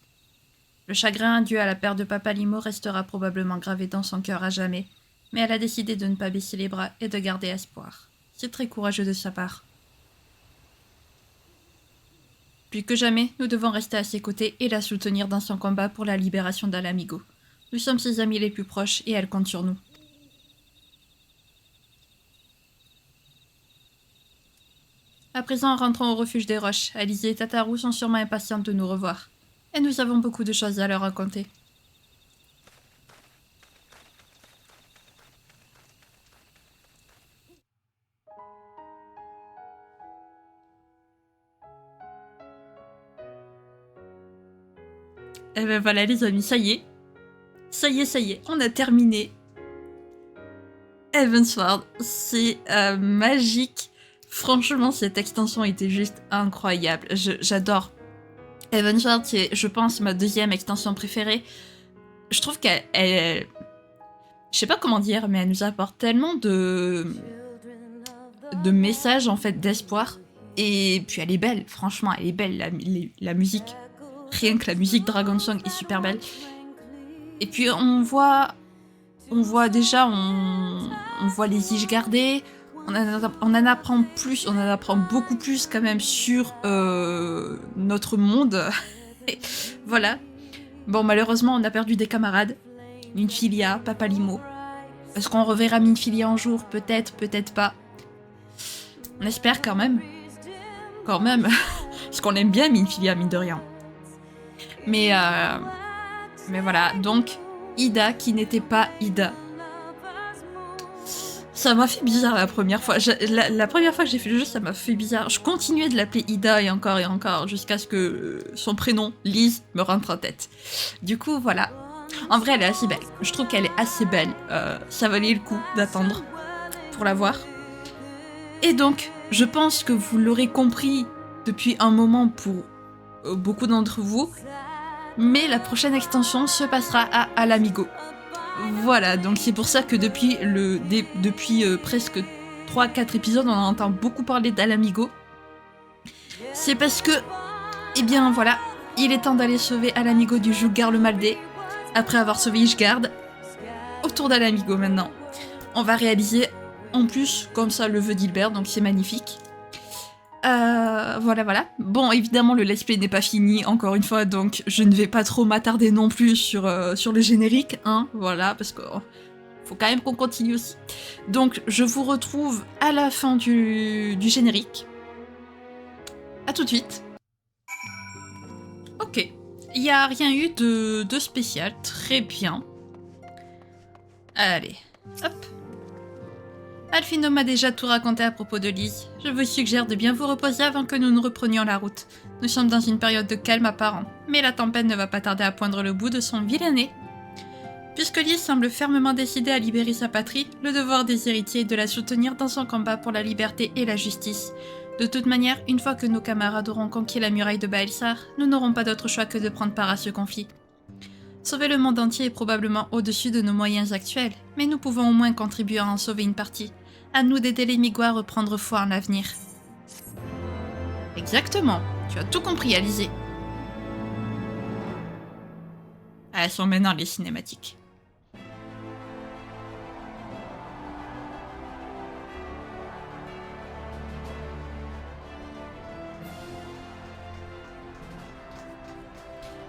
Le chagrin dû à la perte de Papa Limo restera probablement gravé dans son cœur à jamais, mais elle a décidé de ne pas baisser les bras et de garder espoir. C'est très courageux de sa part. Plus que jamais, nous devons rester à ses côtés et la soutenir dans son combat pour la libération d'Alamigo. Nous sommes ses amis les plus proches et elle compte sur nous. À présent, rentrons au refuge des roches. Alizé et Tataru sont sûrement impatientes de nous revoir. Et nous avons beaucoup de choses à leur raconter. Et ben voilà les amis, ça y est. Ça y est, on a terminé. Heavensward, c'est magique. Franchement, cette extension était juste incroyable. J'adore. Heavensward, c'est, je pense, ma deuxième extension préférée. Je trouve qu'elle... je sais pas comment dire, mais elle nous apporte tellement de messages, en fait, d'espoir. Et puis elle est belle, franchement, elle est belle, la musique. Rien que la musique Dragon Song est super belle. Et puis on voit déjà, on voit les Ishgardés. On en apprend plus, on en apprend beaucoup plus quand même sur notre monde. Voilà. Bon, malheureusement, on a perdu des camarades. Minfilia, Papa Limo. Est-ce qu'on reverra Minfilia un jour? Peut-être, peut-être pas. On espère quand même. Quand même. Parce qu'on aime bien Minfilia, mine de rien. Mais voilà. Donc, Ida qui n'était pas Ida. Ça m'a fait bizarre la première fois. La première fois que j'ai fait le jeu, ça m'a fait bizarre. Je continuais de l'appeler Ida et encore, jusqu'à ce que son prénom, Lise, me rentre en tête. Du coup, voilà. En vrai, elle est assez belle. Je trouve qu'elle est assez belle. Ça valait le coup d'attendre pour la voir. Et donc, je pense que vous l'aurez compris depuis un moment pour beaucoup d'entre vous. Mais la prochaine extension se passera à Alamigo. Voilà, donc c'est pour ça que depuis presque 3-4 épisodes, on entend beaucoup parler d'Alamigo. C'est parce que, eh bien voilà, il est temps d'aller sauver Alamigo du joug Garlemaldé. Après avoir sauvé Ishgard, autour d'Alamigo maintenant. On va réaliser en plus, comme ça, le vœu d'Hilbert, donc c'est magnifique. Voilà. Bon, évidemment, le let's play n'est pas fini, encore une fois, donc je ne vais pas trop m'attarder non plus sur le générique, hein, voilà, parce que faut quand même qu'on continue aussi. Donc, je vous retrouve à la fin du générique. À tout de suite. Ok, il n'y a rien eu de spécial, très bien. Allez, hop. Alphino m'a déjà tout raconté à propos de Lise. Je vous suggère de bien vous reposer avant que nous ne reprenions la route. Nous sommes dans une période de calme apparent, mais la tempête ne va pas tarder à poindre le bout de son vilain nez. Puisque Lise semble fermement décidée à libérer sa patrie, le devoir des héritiers est de la soutenir dans son combat pour la liberté et la justice. De toute manière, une fois que nos camarades auront conquis la muraille de Baelsar, nous n'aurons pas d'autre choix que de prendre part à ce conflit. Sauver le monde entier est probablement au-dessus de nos moyens actuels, mais nous pouvons au moins contribuer à en sauver une partie. À nous d'aider les Migwa à reprendre foi en l'avenir. Exactement, tu as tout compris, Alizé. Elles sont maintenant les cinématiques.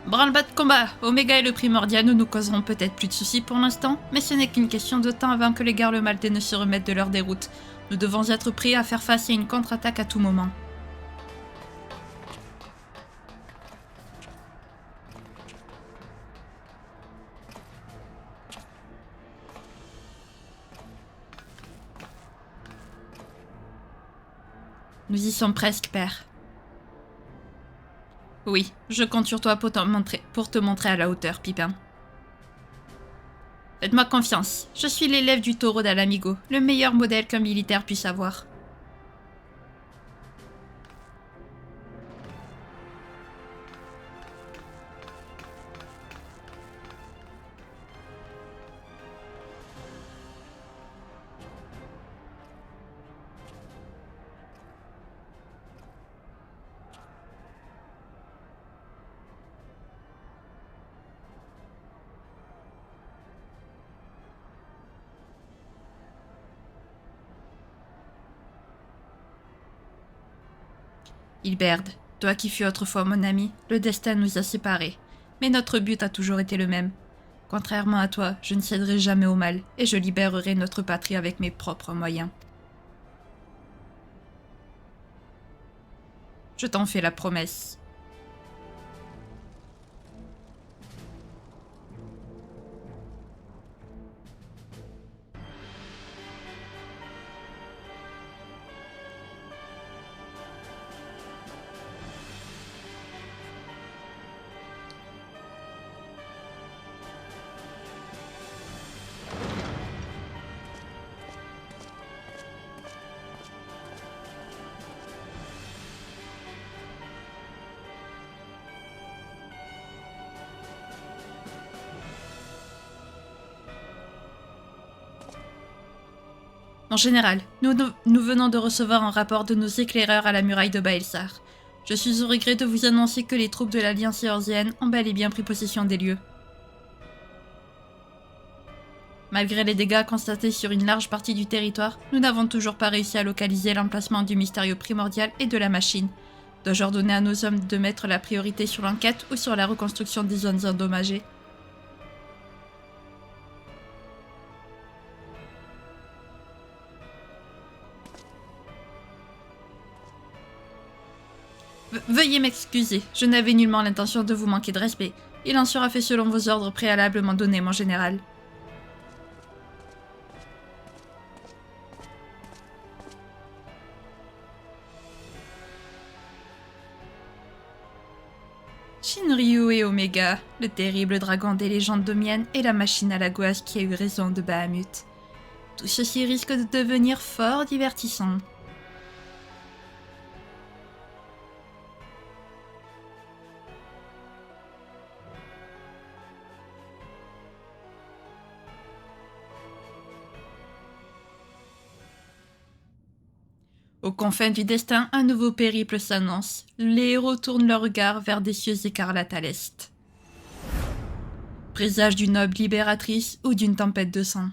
Branle-bas de combat, Oméga est le primordial, nous causerons peut-être plus de soucis pour l'instant, mais ce n'est qu'une question de temps avant que les Garlemaldés ne se remettent de leur déroute. Nous devons être prêts à faire face à une contre-attaque à tout moment. Nous y sommes presque, père. Oui, je compte sur toi pour te montrer à la hauteur, Pipin. Faites-moi confiance, je suis l'élève du taureau d'Alamigo, le meilleur modèle qu'un militaire puisse avoir. Hilberd, toi qui fus autrefois mon ami, le destin nous a séparés. Mais notre but a toujours été le même. Contrairement à toi, je ne céderai jamais au mal, et je libérerai notre patrie avec mes propres moyens. Je t'en fais la promesse. En général, nous venons de recevoir un rapport de nos éclaireurs à la muraille de Baelsar. Je suis au regret de vous annoncer que les troupes de l'Alliance éorzienne ont bel et bien pris possession des lieux. Malgré les dégâts constatés sur une large partie du territoire, nous n'avons toujours pas réussi à localiser l'emplacement du mystérieux primordial et de la machine. Dois-je ordonner à nos hommes de mettre la priorité sur l'enquête ou sur la reconstruction des zones endommagées ? Veuillez m'excuser, je n'avais nullement l'intention de vous manquer de respect. Il en sera fait selon vos ordres préalablement donnés, mon général. Shinryu et Omega, le terrible dragon des légendes domiennes et la machine à la gouache qui a eu raison de Bahamut. Tout ceci risque de devenir fort divertissant. Aux confins du destin, un nouveau périple s'annonce. Les héros tournent leur regard vers des cieux écarlates à l'est. Présage d'une aube libératrice ou d'une tempête de sang.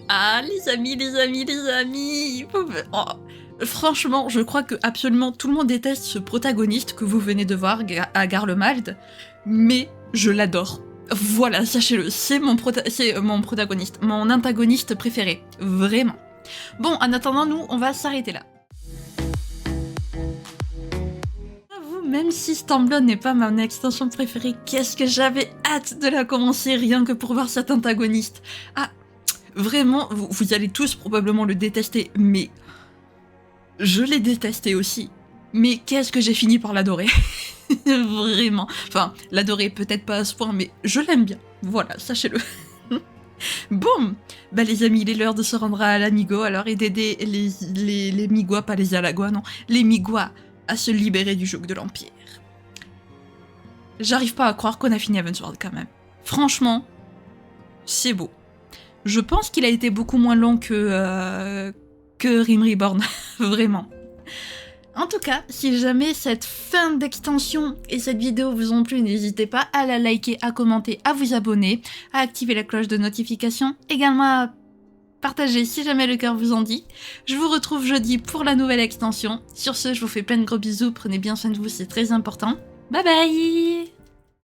Ah, les amis. Oh, franchement, je crois que absolument tout le monde déteste ce protagoniste que vous venez de voir à Garlemald, mais je l'adore. Voilà, sachez-le, c'est mon protagoniste, mon antagoniste préféré, vraiment. Bon, en attendant, nous, on va s'arrêter là. J'avoue, même si Stormblood n'est pas mon extension préférée, qu'est-ce que j'avais hâte de la commencer rien que pour voir cet antagoniste. Ah, vraiment, vous allez tous probablement le détester, mais je l'ai détesté aussi. Mais qu'est-ce que j'ai fini par l'adorer. Vraiment. Enfin, l'adorer peut-être pas à ce point, mais je l'aime bien. Voilà, sachez-le. Bon, bah les amis, il est l'heure de se rendre à l'Amigo, alors et d'aider les Migwa, pas les Alagwa, non, les Migwa à se libérer du joug de l'Empire. J'arrive pas à croire qu'on a fini Heavensward quand même. Franchement, c'est beau. Je pense qu'il a été beaucoup moins long que Rim Reborn, vraiment. En tout cas, si jamais cette fin d'extension et cette vidéo vous ont plu, n'hésitez pas à la liker, à commenter, à vous abonner, à activer la cloche de notification, également à partager si jamais le cœur vous en dit. Je vous retrouve jeudi pour la nouvelle extension. Sur ce, je vous fais plein de gros bisous, prenez bien soin de vous, c'est très important. Bye bye!